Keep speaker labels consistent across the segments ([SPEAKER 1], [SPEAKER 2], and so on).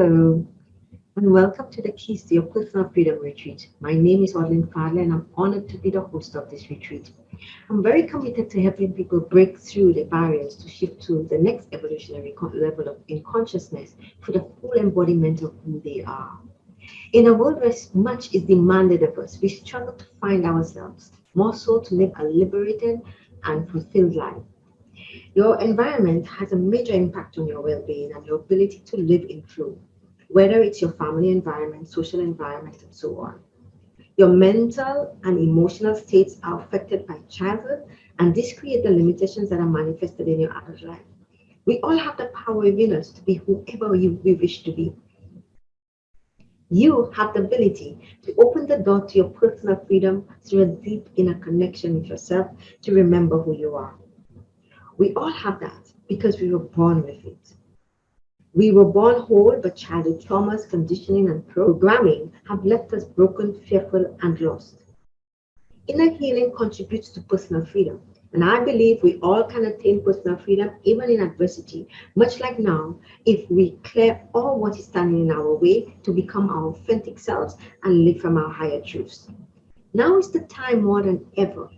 [SPEAKER 1] Hello, and welcome to the Keys to Your Personal Freedom Retreat. My name is Audlin Fadler, and I'm honored to be the host of this retreat. I'm very committed to helping people break through the barriers to shift to the next evolutionary level of in consciousness for the full embodiment of who they are. In a world where much is demanded of us, we struggle to find ourselves, more so to live a liberated and fulfilled life. Your environment has a major impact on your well-being and your ability to live in flow, whether it's your family environment, social environment, and so on. Your mental and emotional states are affected by childhood, and this creates the limitations that are manifested in your adult life. We all have the power within us to be whoever we wish to be. You have the ability to open the door to your personal freedom through a deep inner connection with yourself to remember who you are. We all have that because we were born with it. We were born whole, but childhood traumas, conditioning, and programming have left us broken, fearful, and lost. Inner healing contributes to personal freedom, and I believe we all can attain personal freedom even in adversity, much like now, if we clear all what is standing in our way to become our authentic selves and live from our higher truths. Now is the time more than ever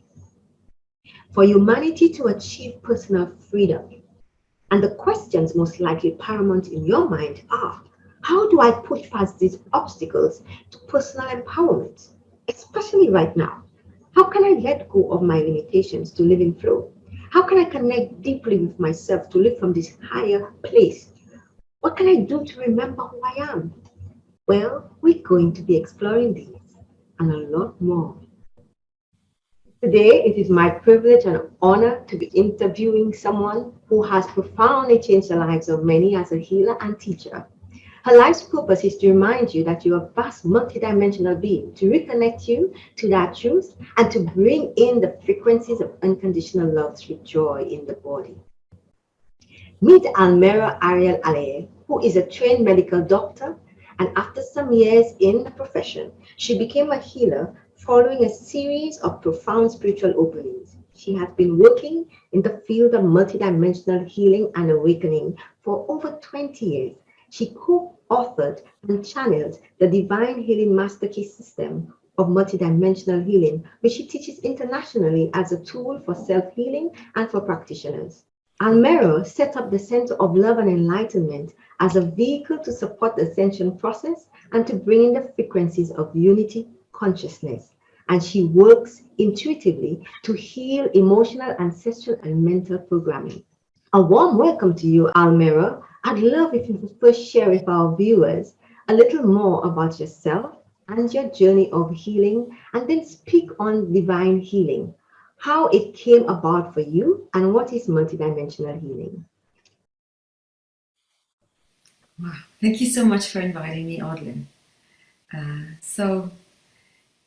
[SPEAKER 1] for humanity to achieve personal freedom. And the questions most likely paramount in your mind are, how do I push past these obstacles to personal empowerment, especially right now? How can I let go of my limitations to live in flow? How can I connect deeply with myself to live from this higher place? What can I do to remember who I am? Well, we're going to be exploring these and a lot more. Today, it is my privilege and honor to be interviewing someone who has profoundly changed the lives of many as a healer and teacher. Her life's purpose is to remind you that you are a vast multidimensional being, to reconnect you to that truth, and to bring in the frequencies of unconditional love through joy in the body. Meet Almera Ariel Aleye, who is a trained medical doctor, and after some years in the profession, she became a healer following a series of profound spiritual openings. She has been working in the field of multidimensional healing and awakening for over 20 years. She co-authored and channeled the Divine Healing Master Key System of multidimensional healing, which she teaches internationally as a tool for self-healing and for practitioners. Almero set up the Center of Love and Enlightenment as a vehicle to support the ascension process and to bring in the frequencies of unity consciousness. And she works intuitively to heal emotional, ancestral, and mental programming. A warm welcome to you, Almero. I'd love if you could first share with our viewers a little more about yourself and your journey of healing, and then speak on divine healing, how it came about for you, and what is multidimensional healing.
[SPEAKER 2] Wow, thank you so much for inviting me, Audlin. So,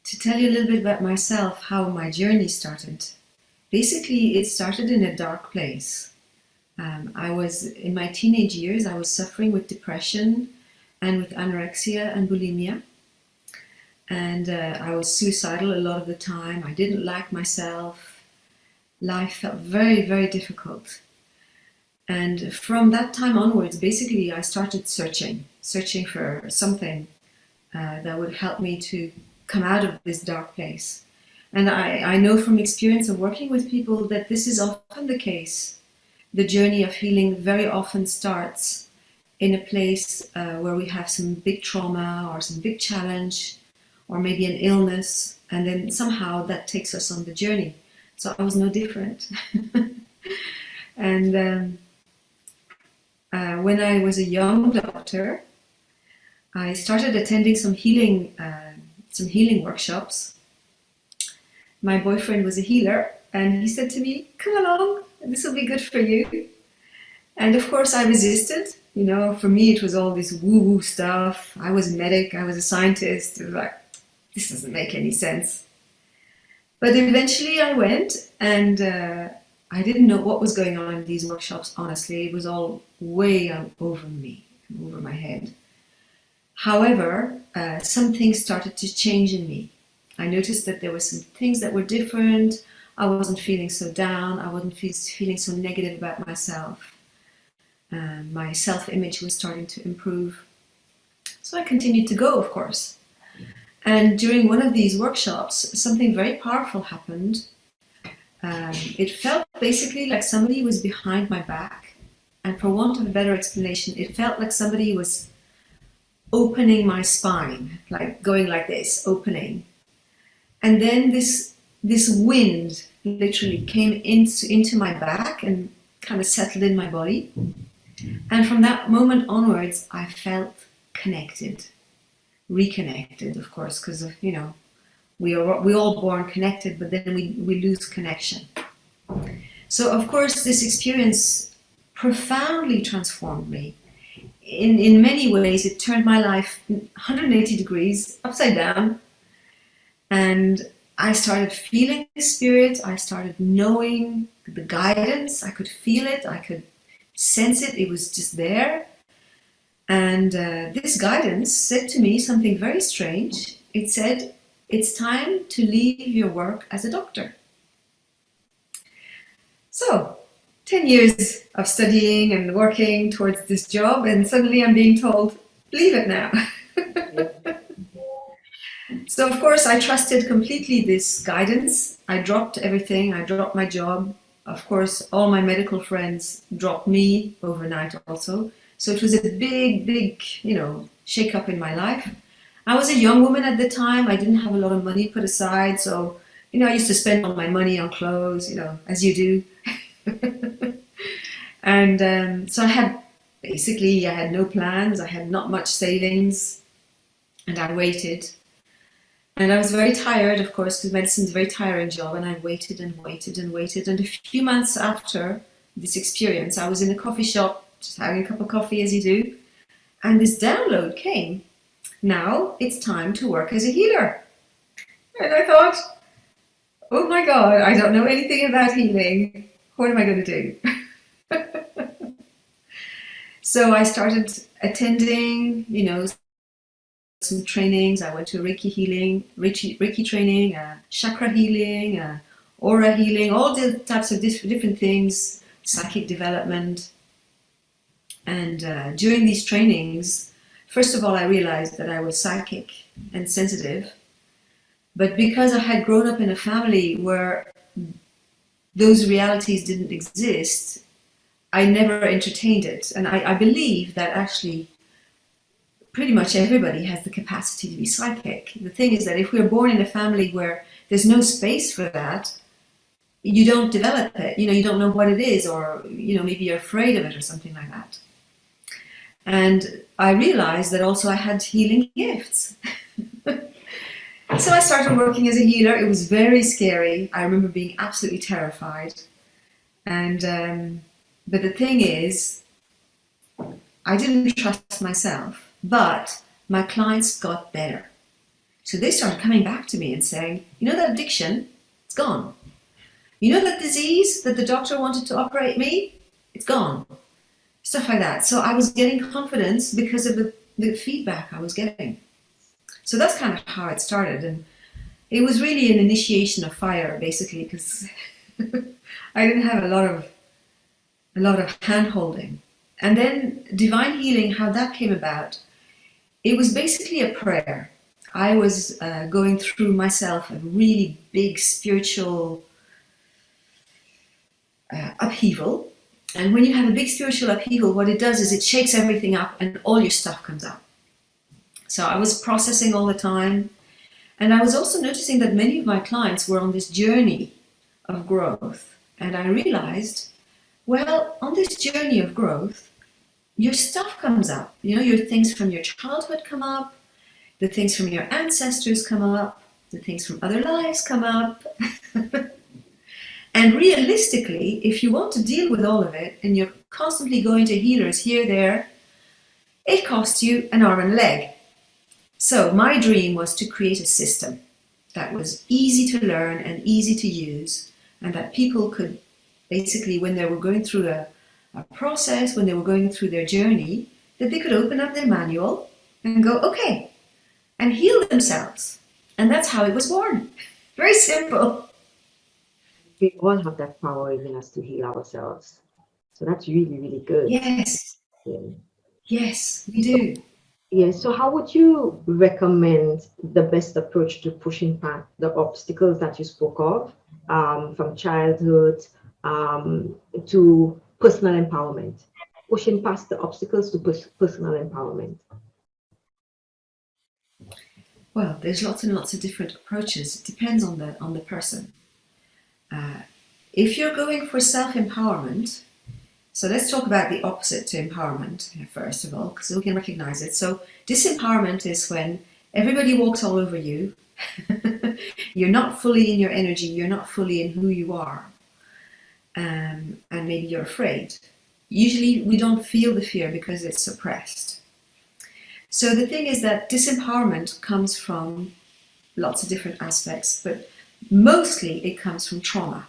[SPEAKER 2] to tell you a little bit about myself, how my journey started. Basically, it started in a dark place. I was, in my teenage years, I was suffering with depression and with anorexia and bulimia. And I was suicidal a lot of the time. I didn't like myself. Life felt very, very difficult. And from that time onwards, basically, I started searching for something that would help me to come out of this dark place. And I know from experience of working with people that this is often the case. The journey of healing very often starts in a place where we have some big trauma or some big challenge or maybe an illness, and then somehow that takes us on the journey. So I was no different. And when I was a young doctor, I started attending some healing workshops. My boyfriend was a healer, and he said to me, "Come along, this will be good for you." And of course, I resisted. You know, for me, it was all this woo-woo stuff. I was a medic, I was a scientist. It was like, this doesn't make any sense. But eventually, I went, and I didn't know what was going on in these workshops. Honestly, it was all way over me, over my head. However, some things started to change in me. I noticed that there were some things that were different. I wasn't feeling so down. I wasn't feeling so negative about myself. My self-image was starting to improve. So I continued to go, of course. And during one of these workshops, something very powerful happened. It felt basically like somebody was behind my back. And for want of a better explanation, it felt like somebody was opening my spine, like going like this, opening. And then this wind literally came into my back and kind of settled in my body. And from that moment onwards, I felt connected, reconnected, of course, because we all born connected, but then we lose connection. So of course, this experience profoundly transformed me. In many ways, it turned my life 180 degrees upside down, and I started feeling the spirit. I started knowing the guidance. I could feel it. I could sense it. It was just there. And this guidance said to me something very strange. It said, it's time to leave your work as a doctor. So, 10 years of studying and working towards this job, and suddenly I'm being told, leave it now. So, of course, I trusted completely this guidance. I dropped everything. I dropped my job. Of course, all my medical friends dropped me overnight also. So it was a big, shake up in my life. I was a young woman at the time. I didn't have a lot of money put aside. So, I used to spend all my money on clothes, as you do. And so I had no plans. I had not much savings, and I waited. And I was very tired, of course, because medicine's a very tiring job. And I waited and waited and waited. And a few months after this experience, I was in a coffee shop, just having a cup of coffee as you do. And this download came. Now it's time to work as a healer. And I thought, oh my God, I don't know anything about healing. What am I going to do? So I started attending, some trainings. I went to Reiki training, chakra healing, aura healing, all the types of different things, psychic development. And during these trainings, first of all, I realized that I was psychic and sensitive. But because I had grown up in a family where those realities didn't exist, I never entertained it. And I believe that actually pretty much everybody has the capacity to be psychic. The thing is that if we're born in a family where there's no space for that, you don't develop it. You don't know what it is, or maybe you're afraid of it or something like that. And I realized that also I had healing gifts. So I started working as a healer. It was very scary. I remember being absolutely terrified. And but the thing is, I didn't trust myself. But my clients got better. So they started coming back to me and saying, that addiction, it's gone. That disease that the doctor wanted to operate me, it's gone. Stuff like that. So I was getting confidence because of the feedback I was getting. So that's kind of how it started. And it was really an initiation of fire, basically, because I didn't have a lot of hand-holding. And then divine healing, how that came about, it was basically a prayer. I was going through myself a really big spiritual upheaval. And when you have a big spiritual upheaval, what it does is it shakes everything up and all your stuff comes up. So I was processing all the time. And I was also noticing that many of my clients were on this journey of growth. And I realized, well, on this journey of growth, your stuff comes up. Your things from your childhood come up, the things from your ancestors come up, the things from other lives come up. And realistically, if you want to deal with all of it and you're constantly going to healers here, there, it costs you an arm and a leg. So my dream was to create a system that was easy to learn and easy to use, and that people could basically, when they were going through a process, when they were going through their journey, that they could open up their manual and go, okay, and heal themselves. And that's how it was born. Very simple.
[SPEAKER 1] We all have that power in us to heal ourselves. So that's really, really good.
[SPEAKER 2] Yes.
[SPEAKER 1] Yeah.
[SPEAKER 2] Yes, we do.
[SPEAKER 1] Yes. So, how would you recommend the best approach to pushing past the obstacles that you spoke of, from childhood, to personal empowerment? Pushing past the obstacles to personal empowerment.
[SPEAKER 2] Well, there's lots and lots of different approaches. It depends on the person. Uh, if you're going for self-empowerment, so let's talk about the opposite to empowerment first of all, because we can recognize it. So disempowerment is when everybody walks all over you. You're not fully in your energy. You're not fully in who you are, and maybe you're afraid. Usually, we don't feel the fear because it's suppressed. So the thing is that disempowerment comes from lots of different aspects, but mostly it comes from trauma.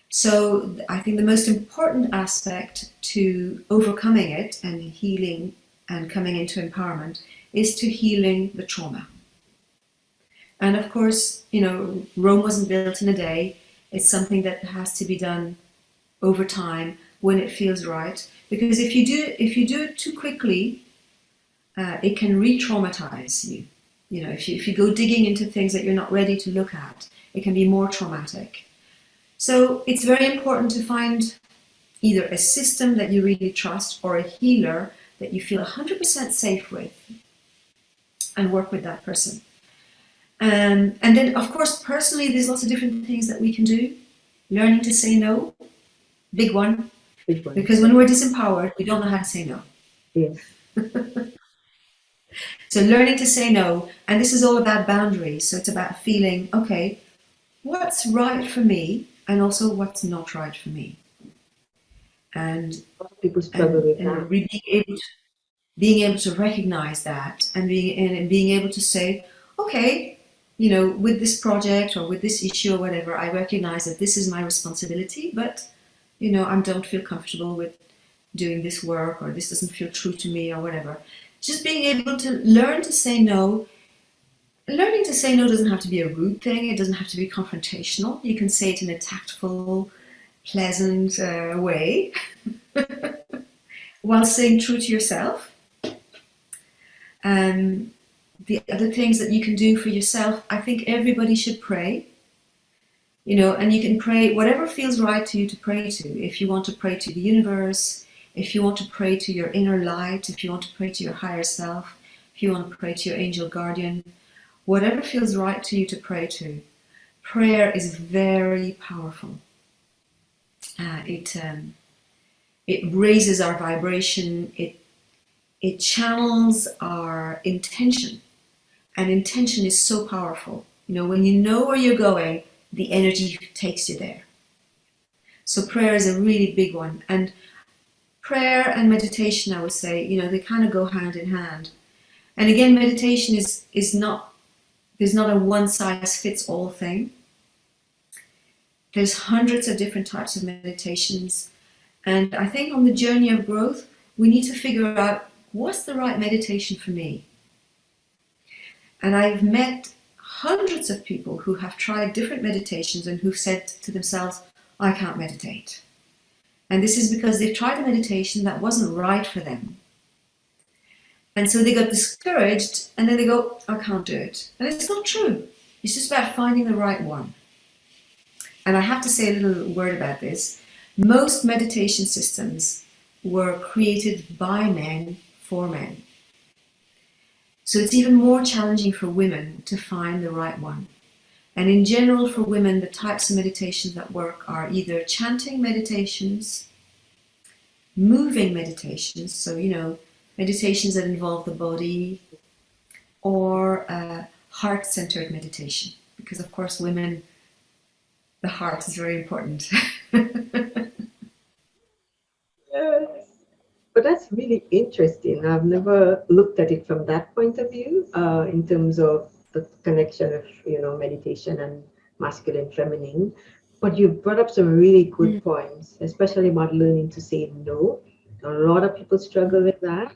[SPEAKER 2] So I think the most important aspect to overcoming it and healing and coming into empowerment is to healing the trauma. And of course, Rome wasn't built in a day. It's something that has to be done over time when it feels right. Because if you do it too quickly, it can re-traumatize you. If you go digging into things that you're not ready to look at, it can be more traumatic. So it's very important to find either a system that you really trust or a healer that you feel 100% safe with and work with that person. And then, of course, personally, there's lots of different things that we can do. Learning to say no, big one,
[SPEAKER 1] Big one.
[SPEAKER 2] because when we're disempowered, we don't know how to say no.
[SPEAKER 1] Yes.
[SPEAKER 2] So learning to say no, and this is all about boundaries. So it's about feeling, okay, what's right for me and also what's not right for me. And
[SPEAKER 1] A lot of people struggle with
[SPEAKER 2] and
[SPEAKER 1] that.
[SPEAKER 2] being able to recognize that and being able to say, okay, with this project or with this issue or whatever, I recognize that this is my responsibility, but I don't feel comfortable with doing this work, or this doesn't feel true to me, or whatever. Just being able to learn to say no. Learning to say no doesn't have to be a rude thing. It doesn't have to be confrontational. You can say it in a tactful, pleasant way while staying true to yourself. And the other things that you can do for yourself, I think everybody should pray. And you can pray whatever feels right to you to pray to. If you want to pray to the universe, if you want to pray to your inner light, if you want to pray to your higher self, if you want to pray to your angel guardian, whatever feels right to you to pray to. Prayer is very powerful. It raises our vibration. It channels our intention, and intention is so powerful. When you know where you're going, the energy takes you there. So prayer is a really big one, and prayer and meditation, I would say, they kind of go hand in hand. And again, meditation is not, there's not a one size fits all thing. There's hundreds of different types of meditations, and I think on the journey of growth, we need to figure out what's the right meditation for me. And I've met hundreds of people who have tried different meditations and who've said to themselves, I can't meditate. And this is because they've tried a meditation that wasn't right for them. And so they got discouraged, and then they go, I can't do it. And it's not true. It's just about finding the right one. And I have to say a little word about this. Most meditation systems were created by men for men. So it's even more challenging for women to find the right one. And in general, for women, the types of meditations that work are either chanting meditations, moving meditations, so, meditations that involve the body, or heart-centered meditation. Because, of course, women, the heart is very important.
[SPEAKER 1] Yes. But that's really interesting. I've never looked at it from that point of view, in terms of the connection of, meditation and masculine, feminine. But you brought up some really good points, especially about learning to say no. A lot of people struggle with that.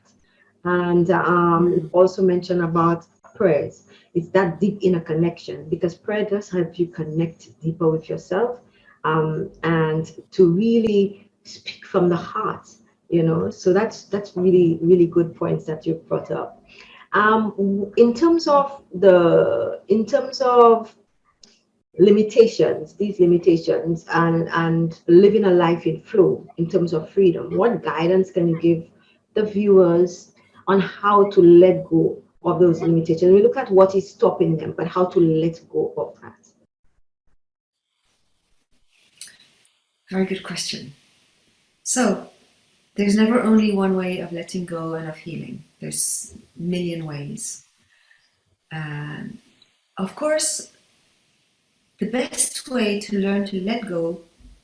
[SPEAKER 1] And you also mentioned about prayers. It's that deep inner connection, because prayer does help you connect deeper with yourself, and to really speak from the heart So that's really really good points that you brought up. In terms of limitations, these limitations, and living a life in flow in terms of freedom, what guidance can you give the viewers on how to let go of those limitations? We look at what is stopping them, but how to let go of that.
[SPEAKER 2] Very good question. So, there's never only one way of letting go and of healing. There's a million ways. And of course, the best way to learn to let go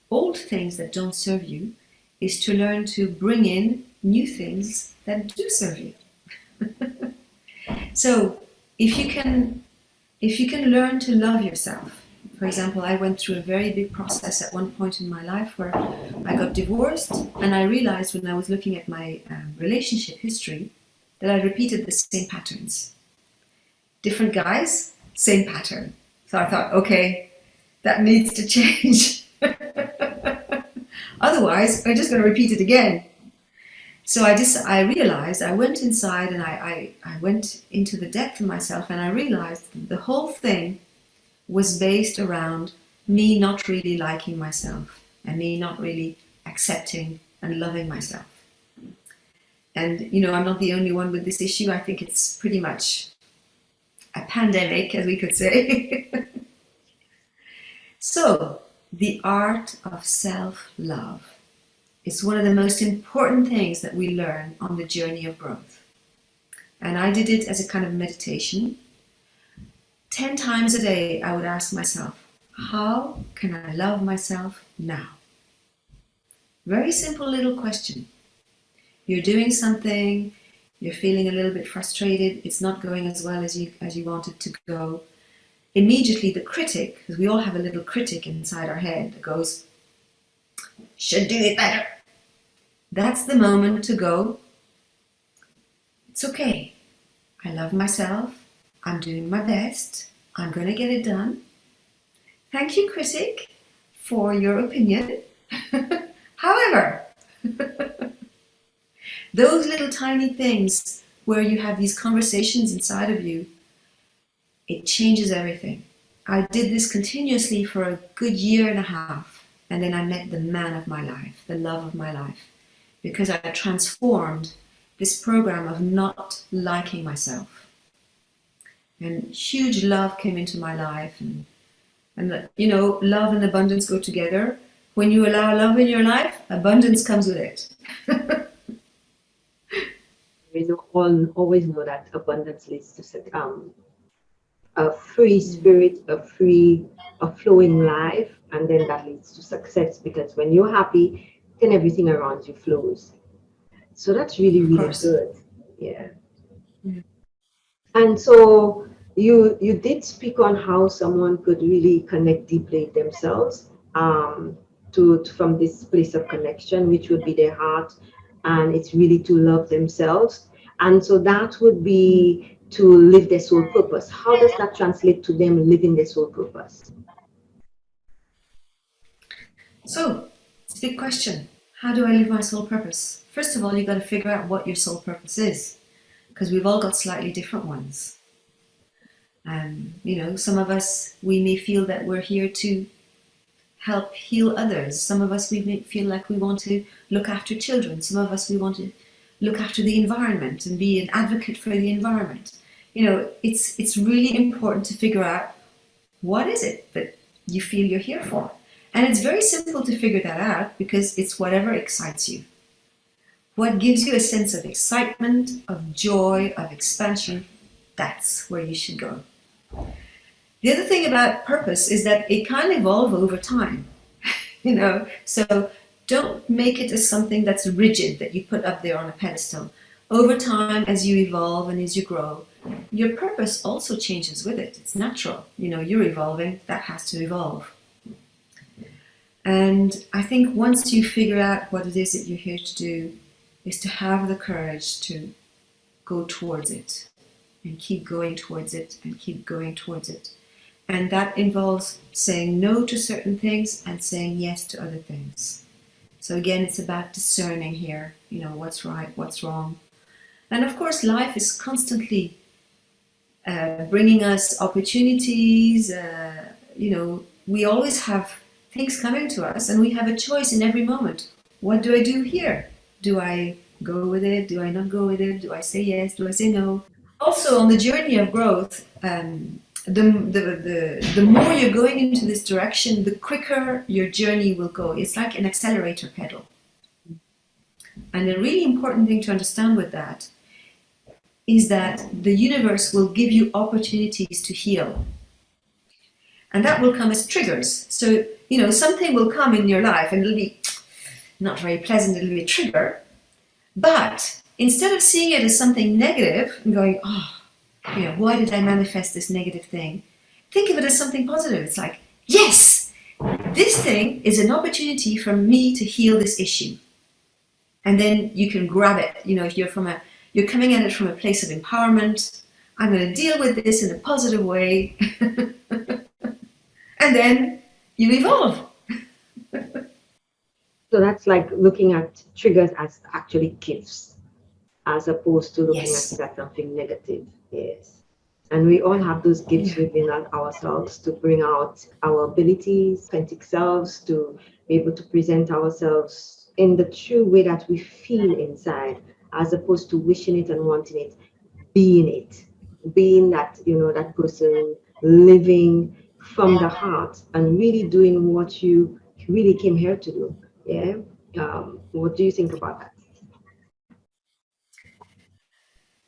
[SPEAKER 2] old things that don't serve you is to learn to bring in new things that do serve you. So, if you can learn to love yourself. For example, I went through a very big process at one point in my life where I got divorced, and I realized when I was looking at my relationship history that I repeated the same patterns. Different guys, same pattern. So I thought, okay, that needs to change. Otherwise, I'm just going to repeat it again. So I realized, I went inside and I went into the depth of myself, and I realized the whole thing was based around me not really liking myself and me not really accepting and loving myself. And, I'm not the only one with this issue. I think it's pretty much a pandemic, as we could say. So, the art of self-love is one of the most important things that we learn on the journey of growth. And I did it as a kind of meditation. 10 times a day, I would ask myself, how can I love myself now? Very simple little question. You're doing something, you're feeling a little bit frustrated, it's not going as well as you want it to go. Immediately the critic, because we all have a little critic inside our head that goes, should do it better. That's the moment to go, it's okay. I love myself. I'm doing my best. I'm going to get it done. Thank you, critic, for your opinion. However, those little tiny things where you have these conversations inside of you, it changes everything. I did this continuously for a good year and a half, and then I met the man of my life, the love of my life, because I transformed this program of not liking myself. And huge love came into my life, and love and abundance go together. When you allow love in your life, abundance comes with it.
[SPEAKER 1] We always know that abundance leads to a free spirit, a flowing life, and then that leads to success, because when you're happy, then everything around you flows. So that's really,
[SPEAKER 2] Of
[SPEAKER 1] really
[SPEAKER 2] course.
[SPEAKER 1] good. Yeah. And so you did speak on how someone could really connect deeply themselves, from this place of connection, which would be their heart, and it's really to love themselves. And so that would be to live their soul purpose. How does that translate to them living their soul purpose?
[SPEAKER 2] So, it's a big question. How do I live my soul purpose? First of all, you've got to figure out what your soul purpose is, because we've all got slightly different ones. Some of us, we may feel that we're here to help heal others. Some of us, we may feel like we want to look after children. Some of us, we want to look after the environment and be an advocate for the environment. It's really important to figure out what is it that you feel you're here for. And it's very simple to figure that out, because it's whatever excites you. What gives you a sense of excitement, of joy, of expansion, that's where you should go. The other thing about purpose is that it can evolve over time, so don't make it as something that's rigid that you put up there on a pedestal. Over time, as you evolve and as you grow, your purpose also changes with it. It's natural. You're evolving, that has to evolve. And I think once you figure out what it is that you're here to do, is to have the courage to go towards it and keep going towards it and keep going towards it. And that involves saying no to certain things and saying yes to other things. So again, it's about discerning here, what's right, what's wrong. And of course, life is constantly bringing us opportunities. We always have things coming to us, and we have a choice in every moment. What do I do here? Do I go with it? Do I not go with it? Do I say yes? Do I say no? Also, on the journey of growth, the more you're going into this direction, the quicker your journey will go. It's like an accelerator pedal. And a really important thing to understand with that is that the universe will give you opportunities to heal. And that will come as triggers. So, something will come in your life and it'll be not very pleasant, it'll be a trigger. But instead of seeing it as something negative and going, why did I manifest this negative thing? Think of it as something positive. It's like, yes, this thing is an opportunity for me to heal this issue. And then you can grab it. If you're coming at it from a place of empowerment, I'm going to deal with this in a positive way. And then you evolve.
[SPEAKER 1] So that's like looking at triggers as actually gifts, as opposed to looking
[SPEAKER 2] Yes.
[SPEAKER 1] at it as something negative. Yes. And we all have those gifts within ourselves to bring out our abilities, authentic selves, to be able to present ourselves in the true way that we feel inside, as opposed to wishing it and wanting it, being that, that person living from the heart and really doing what you really came here to do. Yeah. What do you think about that?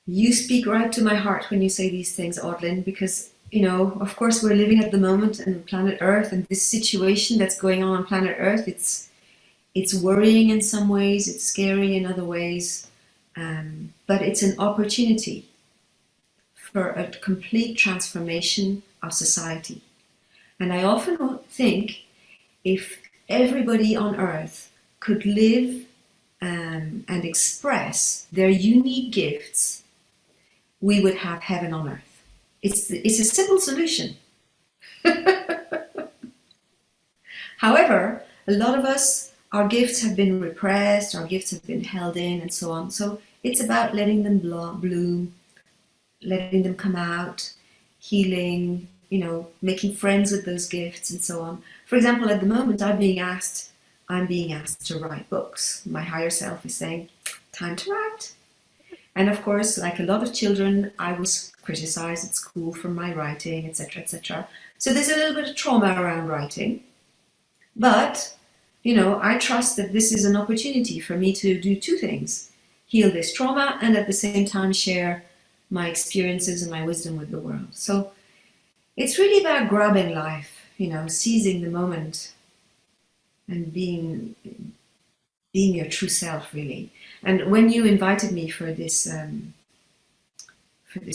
[SPEAKER 2] You speak right to my heart when you say these things, Audlin, because, of course, we're living at the moment on planet Earth, and this situation that's going on planet Earth, it's worrying in some ways, it's scary in other ways, but it's an opportunity for a complete transformation of society. And I often think if everybody on Earth could live and express their unique gifts, we would have heaven on earth. It's a simple solution. However, a lot of us, our gifts have been repressed, our gifts have been held in, and so on. So it's about letting them bloom, letting them come out, healing, making friends with those gifts, and so on. For example, at the moment, I'm being asked to write books. My higher self is saying, time to write. And of course, like a lot of children, I was criticized at school for my writing, etc., etc. So there's a little bit of trauma around writing. But, I trust that this is an opportunity for me to do two things: heal this trauma and at the same time share my experiences and my wisdom with the world. So it's really about grabbing life, seizing the moment and being your true self, really. And when you invited me for this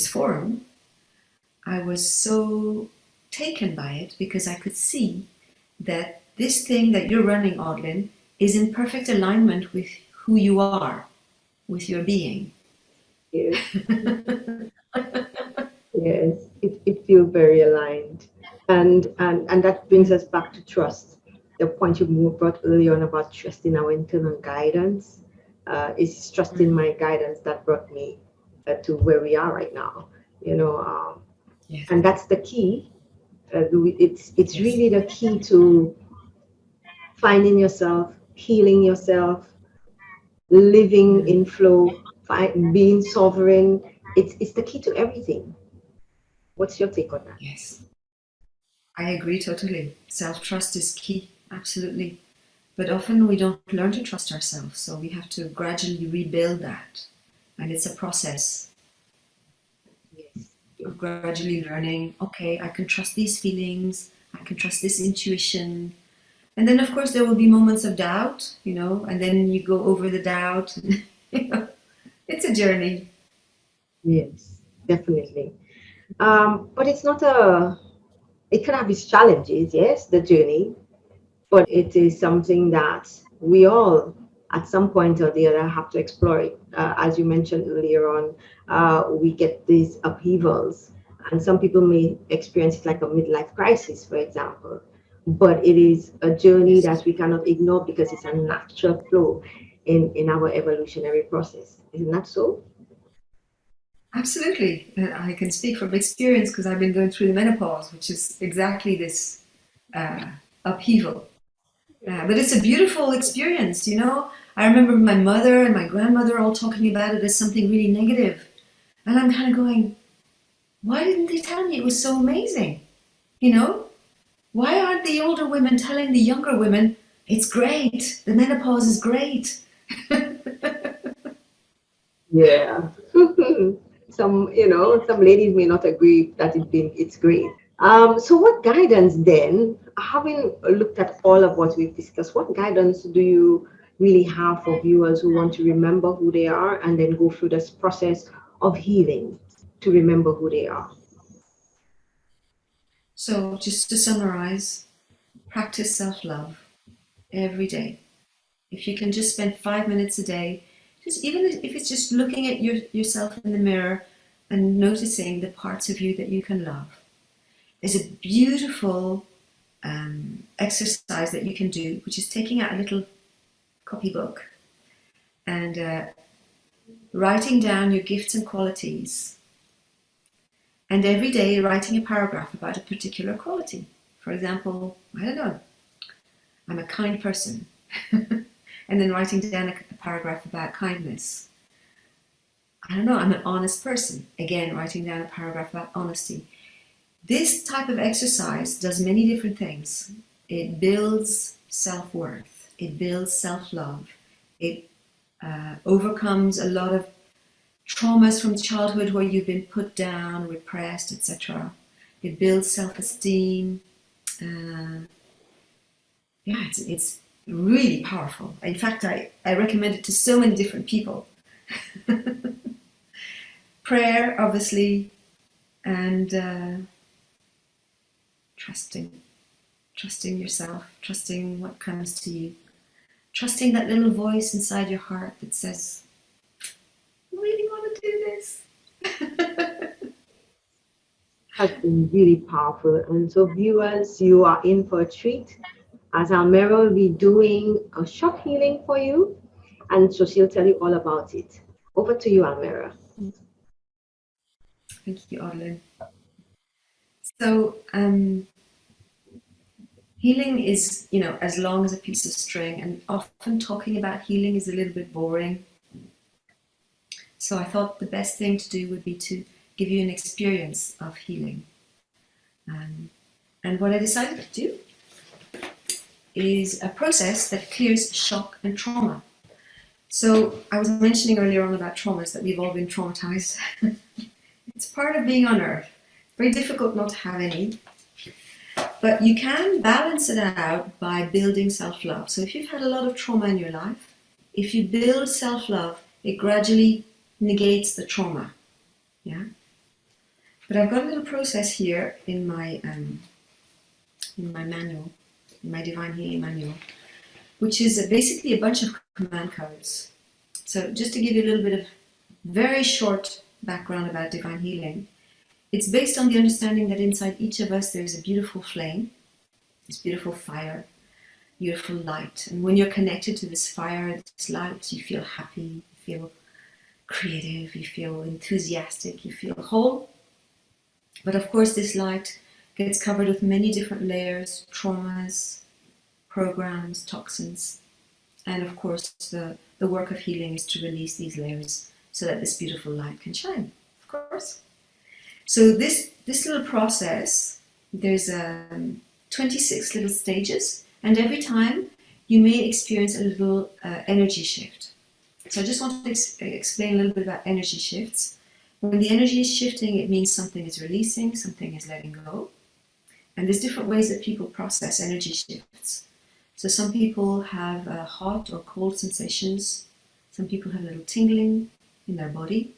[SPEAKER 2] forum, I was so taken by it because I could see that this thing that you're running, Audlin, is in perfect alignment with who you are, with your being.
[SPEAKER 1] Yes. Yes, it feels very aligned. And that brings us back to trust. The point you brought earlier on about trusting our internal guidance is trusting my guidance that brought me to where we are right now.
[SPEAKER 2] Yes.
[SPEAKER 1] And that's the key. It's really the key to finding yourself, healing yourself, living in flow, being sovereign. It's the key to everything. What's your take on that?
[SPEAKER 2] Yes. I agree totally. Self-trust is key, absolutely. But often we don't learn to trust ourselves, so we have to gradually rebuild that. And it's a process of gradually learning, okay, I can trust these feelings, I can trust this intuition. And then, of course, there will be moments of doubt, and then you go over the doubt. It's a journey.
[SPEAKER 1] Yes, definitely. But it's not it can have its challenges, yes, the journey, but it is something that we all, at some point or the other, have to explore it. As you mentioned earlier on, we get these upheavals, and some people may experience it like a midlife crisis, for example, but it is a journey
[SPEAKER 2] Yes.
[SPEAKER 1] that we cannot ignore because it's a natural flow in our evolutionary process. Isn't that so?
[SPEAKER 2] Absolutely. I can speak from experience because I've been going through the menopause, which is exactly this uh, upheaval. But it's a beautiful experience, you know. I remember my mother and my grandmother all talking about it as something really negative. And I'm kind of going, why didn't they tell me it was so amazing? You know, why aren't the older women telling the younger women, it's great, the menopause is great?
[SPEAKER 1] Yeah. Some ladies may not agree that it's great. So what guidance then, having looked at all of what we've discussed, what guidance do you really have for viewers who want to remember who they are and then go through this process of healing to remember who they are?
[SPEAKER 2] So, just to summarize, practice self love every day. If you can just spend 5 minutes a day, just even if it's just looking at yourself in the mirror and noticing the parts of you that you can love. There's a beautiful exercise that you can do, which is taking out a little copybook and writing down your gifts and qualities, and every day writing a paragraph about a particular quality. For example, I don't know, I'm a kind person, and then writing down a paragraph about kindness. I don't know, I'm an honest person, again, writing down a paragraph about honesty. This type of exercise does many different things. It builds self-worth, it builds self-love, it overcomes a lot of traumas from childhood where you've been put down, repressed, etc. It builds self-esteem. Uh, yeah, it's really powerful. In fact, I recommend it to so many different people. Prayer, obviously, and trusting. Trusting yourself, trusting what comes to you, trusting that little voice inside your heart that says, I really want to do this.
[SPEAKER 1] Has been really powerful. And so viewers, you are in for a treat as Almera will be doing a shock healing for you. And so she'll tell you all about it. Over to you, Almera.
[SPEAKER 2] Thank you, Audlin. So, healing is, as long as a piece of string, and often talking about healing is a little bit boring. So I thought the best thing to do would be to give you an experience of healing. And what I decided to do is a process that clears shock and trauma. So I was mentioning earlier on about traumas, that we've all been traumatized. It's part of being on earth. Very difficult not to have any. But you can balance it out by building self-love. So if you've had a lot of trauma in your life, if you build self-love, it gradually negates the trauma. Yeah. But I've got a little process here in my manual, in my Divine Healing manual, which is basically a bunch of command codes. So just to give you a little bit of very short background about Divine Healing, it's based on the understanding that inside each of us there's a beautiful flame, this beautiful fire, beautiful light. And when you're connected to this fire, this light, you feel happy, you feel creative, you feel enthusiastic, you feel whole. But of course, this light gets covered with many different layers, traumas, programs, toxins. And of course, the work of healing is to release these layers so that this beautiful light can shine, of course. So this little process, there's 26 little stages, and every time you may experience a little energy shift. So I just want to explain a little bit about energy shifts. When the energy is shifting, it means something is releasing, something is letting go. And there's different ways that people process energy shifts. So some people have hot or cold sensations. Some people have a little tingling in their body.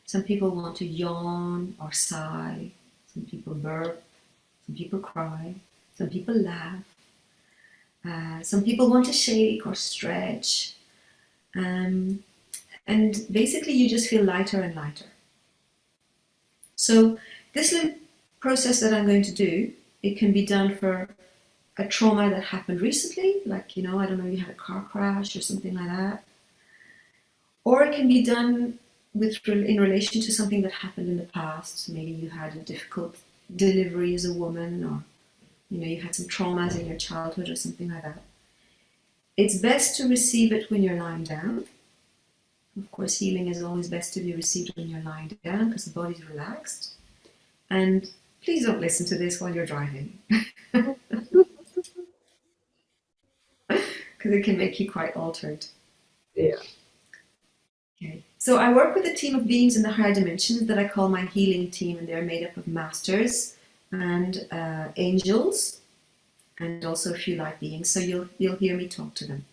[SPEAKER 2] Some people want to yawn or sigh. Some people burp. Some people cry. Some people laugh. Some people want to shake or stretch. And basically you just feel lighter and lighter. So this little process that I'm going to do, it can be done for a trauma that happened recently, like, I don't know, you had a car crash or something like that. Or it can be done in relation to something that happened in the past. Maybe you had a difficult delivery as a woman, or you had some traumas in your childhood or something like that. It's best to receive it when you're lying down. Of course, healing is always best to be received when you're lying down because the body's relaxed. And please don't listen to this while you're driving, because it can make you quite altered.
[SPEAKER 1] Yeah.
[SPEAKER 2] Okay. So I work with a team of beings in the higher dimensions that I call my healing team, and they're made up of masters and angels, and also a few light beings. So you'll hear me talk to them.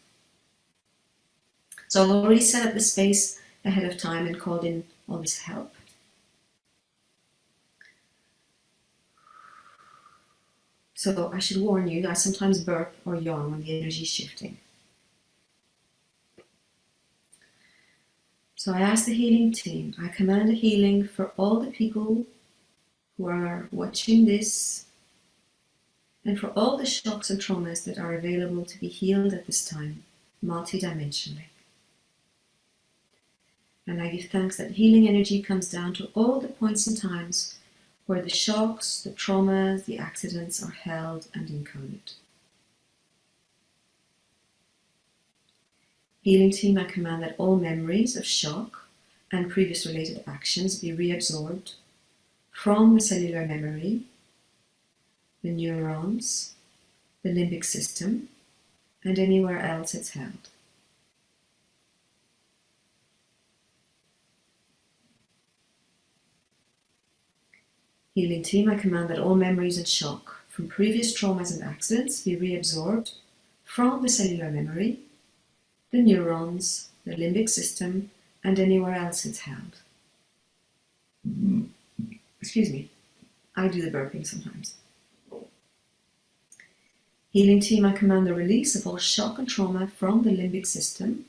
[SPEAKER 2] So I've already set up the space ahead of time and called in all this help. So I should warn you, I sometimes burp or yawn when the energy is shifting. So I ask the healing team, I command a healing for all the people who are watching this, and for all the shocks and traumas that are available to be healed at this time, multidimensionally. And I give thanks that healing energy comes down to all the points and times where the shocks, the traumas, the accidents are held and encoded. Healing team, I command that all memories of shock and previous related actions be reabsorbed from the cellular memory, the neurons, the limbic system, and anywhere else it's held. Healing team, I command that all memories and shock from previous traumas and accidents be reabsorbed from the cellular memory, the neurons, the limbic system, and anywhere else it's held. Excuse me, I do the burping sometimes. Healing team, I command the release of all shock and trauma from the limbic system,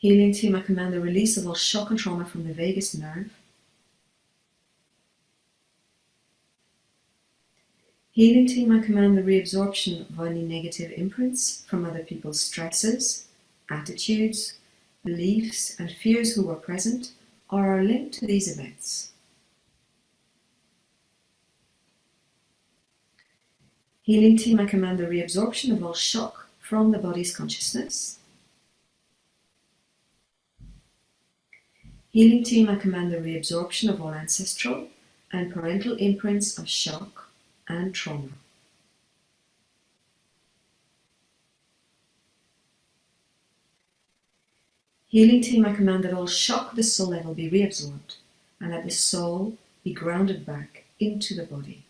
[SPEAKER 2] Healing team, I command the release of all shock and trauma from the vagus nerve. Healing team, I command the reabsorption of any negative imprints from other people's stresses, attitudes, beliefs, and fears who were present or are linked to these events. Healing team, I command the reabsorption of all shock from the body's consciousness. Healing team, I command the reabsorption of all ancestral and parental imprints of shock and trauma. Healing team, I command that all shock at the soul level be reabsorbed and that the soul be grounded back into the body.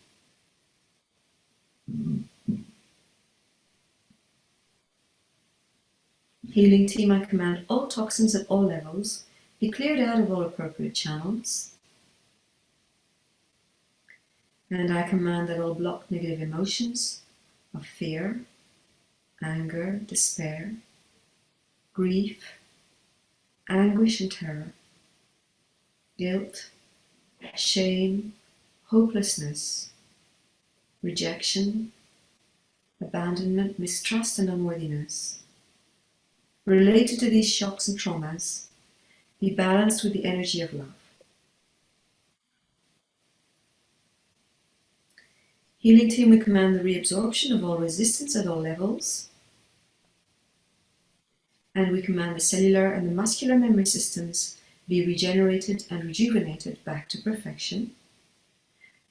[SPEAKER 2] Healing team, I command all toxins at all levels be cleared out of all appropriate channels. And I command that all blocked negative emotions of fear, anger, despair, grief, anguish and terror, guilt, shame, hopelessness, rejection, abandonment, mistrust and unworthiness related to these shocks and traumas be balanced with the energy of love. Healing team, we command the reabsorption of all resistance at all levels, and we command the cellular and the muscular memory systems be regenerated and rejuvenated back to perfection,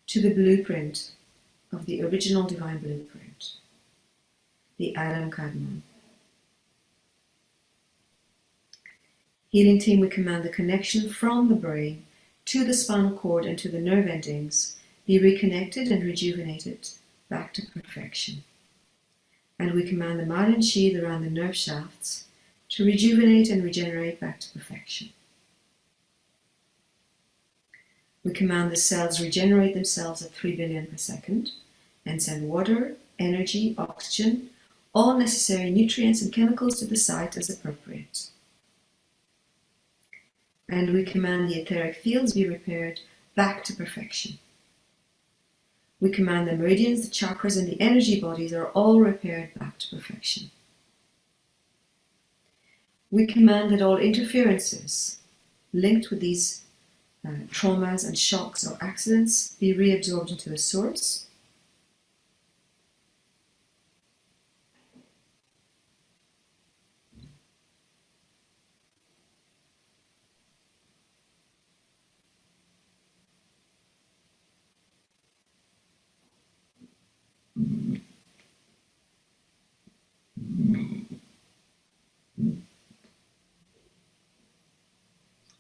[SPEAKER 2] to the blueprint of the original divine blueprint, the Adam Kadmon. Healing team, we command the connection from the brain to the spinal cord and to the nerve endings be reconnected and rejuvenated back to perfection. And we command the myelin sheath around the nerve shafts to rejuvenate and regenerate back to perfection. We command the cells regenerate themselves at 3 billion per second and send water, energy, oxygen, all necessary nutrients and chemicals to the site as appropriate. And we command the etheric fields be repaired back to perfection. We command the meridians, the chakras, and the energy bodies are all repaired back to perfection. We command that all interferences linked with these traumas and shocks or accidents be reabsorbed into the source.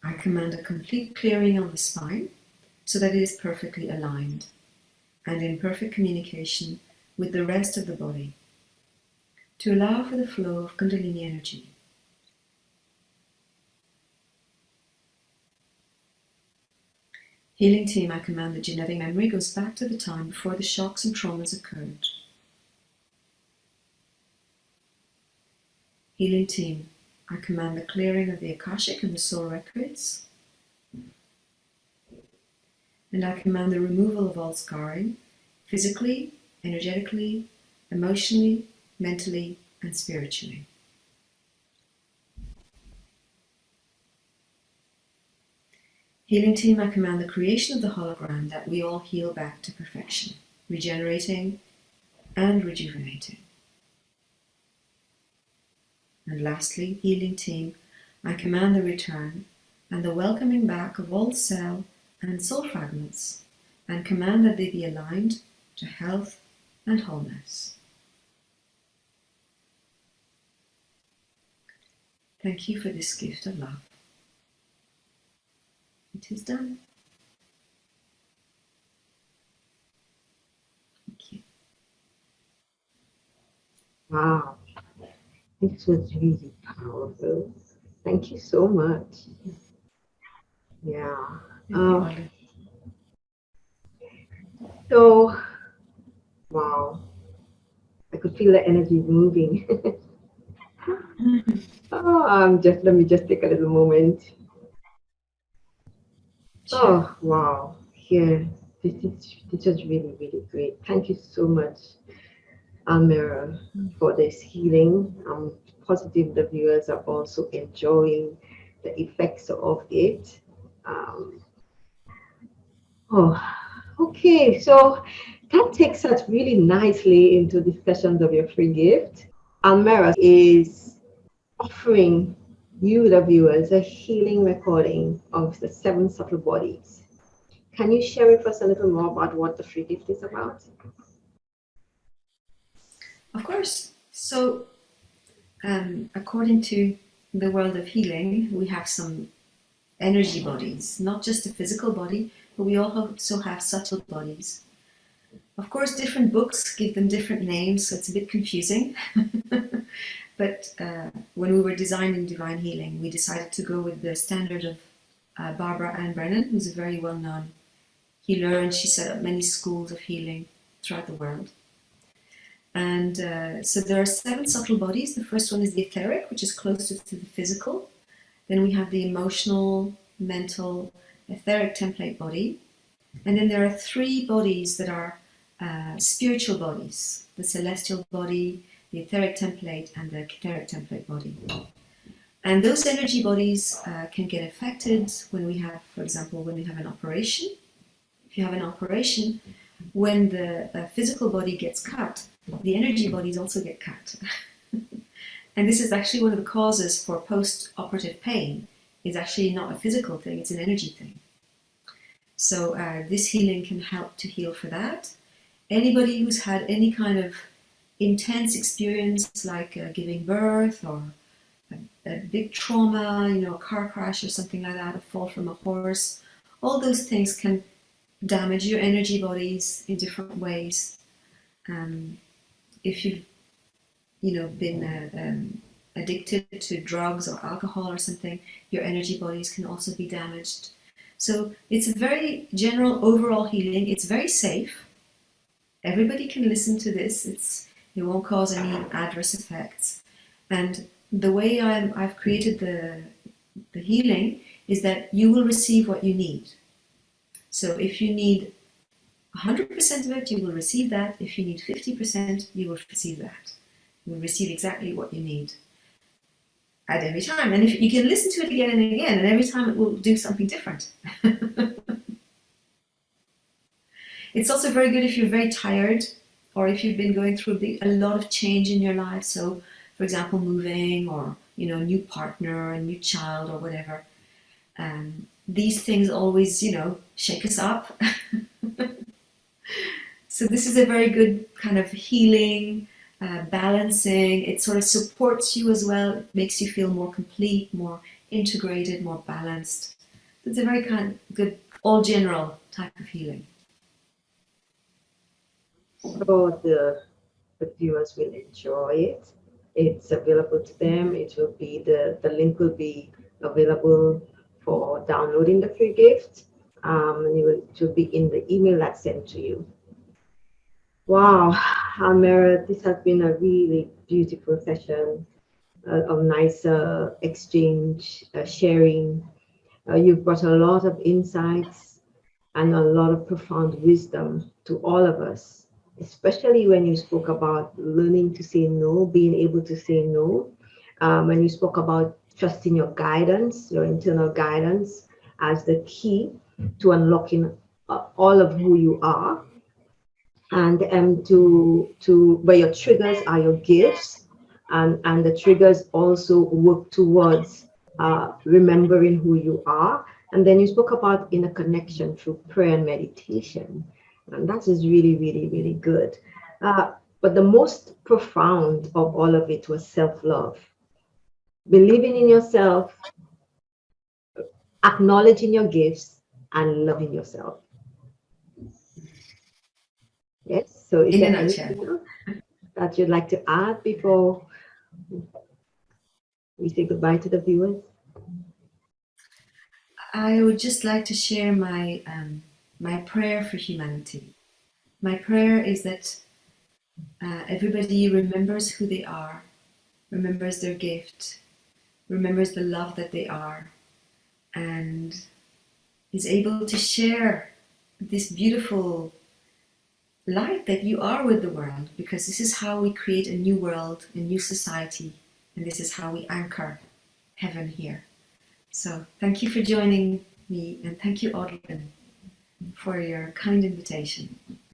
[SPEAKER 2] I command a complete clearing on the spine so that it is perfectly aligned and in perfect communication with the rest of the body to allow for the flow of Kundalini energy. Healing team, I command the genetic memory goes back to the time before the shocks and traumas occurred. Healing team, I command the clearing of the Akashic and the soul records. And I command the removal of all scarring, physically, energetically, emotionally, mentally, and spiritually. Healing team, I command the creation of the hologram that we all heal back to perfection, regenerating and rejuvenating. And lastly, healing team, I command the return and the welcoming back of all cell and soul fragments, and command that they be aligned to health and wholeness. Thank you for this gift of love. It is done. Thank you.
[SPEAKER 1] Wow, this was really powerful. Thank you so much. Yeah. So, wow, I could feel the energy moving. Let me just take a little moment.
[SPEAKER 2] Sure.
[SPEAKER 1] Oh, wow. Yeah, this was really, really great. Thank you so much, Almira, for this healing. I'm positive the viewers are also enjoying the effects of it. Okay, so that takes us really nicely into discussions of your free gift. Almira is offering you, the viewers, a healing recording of the 7 subtle bodies. Can you share with us a little more about what the free gift is about?
[SPEAKER 2] Of course. So, according to the world of healing, we have some energy bodies, not just the physical body, but we also have subtle bodies. Of course, different books give them different names, so it's a bit confusing. But when we were designing Divine Healing, we decided to go with the standard of Barbara Ann Brennan, who's a very well-known healer, and she set up many schools of healing throughout the world. And so there are 7 subtle bodies. The first one is the etheric, which is closest to the physical. Then we have the emotional, mental, etheric template body. And then there are 3 bodies that are spiritual bodies: the celestial body, the etheric template, and the etheric template body. And those energy bodies can get affected when we have, for example, when we have an operation. If you have an operation, when the physical body gets cut, the energy bodies also get cut. And this is actually one of the causes for post-operative pain. It's actually not a physical thing, it's an energy thing. So this healing can help to heal for that. Anybody who's had any kind of intense experience, like giving birth or a big trauma, a car crash or something like that, a fall from a horse, all those things can damage your energy bodies in different ways. If you've been addicted to drugs or alcohol or something, your energy bodies can also be damaged. So it's a very general overall healing. It's very safe. Everybody can listen to this. It won't cause any adverse effects. And the way I've created the healing is that you will receive what you need. So if you need 100% of it, you will receive that. If you need 50%, you will receive that. You will receive exactly what you need at every time. And if you can listen to it again and again, and every time it will do something different. It's also very good if you're very tired or if you've been going through a lot of change in your life. So, for example, moving or, you know, a new partner, a new child or whatever. These things always, you know, shake us up. So this is a very good kind of healing, balancing. It sort of supports you as well. It makes you feel more complete, more integrated, more balanced. It's a very kind of good, all general type of healing.
[SPEAKER 1] So the viewers will enjoy it. It's available to them. It will be the link will be available for downloading the free gift. It will be in the email that's sent to you. Wow, Almera, this has been a really beautiful session, a nice exchange, sharing. You've brought a lot of insights and a lot of profound wisdom to all of us, especially when you spoke about learning to say no, being able to say no. When you spoke about trusting your guidance, your internal guidance, as the key to unlocking all of who you are, and to where your triggers are your gifts, and the triggers also work towards remembering who you are. And then you spoke about inner connection through prayer and meditation, and that is really, really, really good. But the most profound of all of it was self-love, believing in yourself, acknowledging your gifts, and loving yourself. Yes, so is
[SPEAKER 2] In a
[SPEAKER 1] there
[SPEAKER 2] nutshell.
[SPEAKER 1] anything else that you'd like to add before we say goodbye to the viewers?
[SPEAKER 2] I would just like to share my prayer for humanity. My prayer is that everybody remembers who they are, remembers their gift, remembers the love that they are, and is able to share this beautiful light that you are with the world, because this is how we create a new world, a new society, and this is how we anchor heaven here. So thank you for joining me, and thank you, Audlin, for your kind invitation.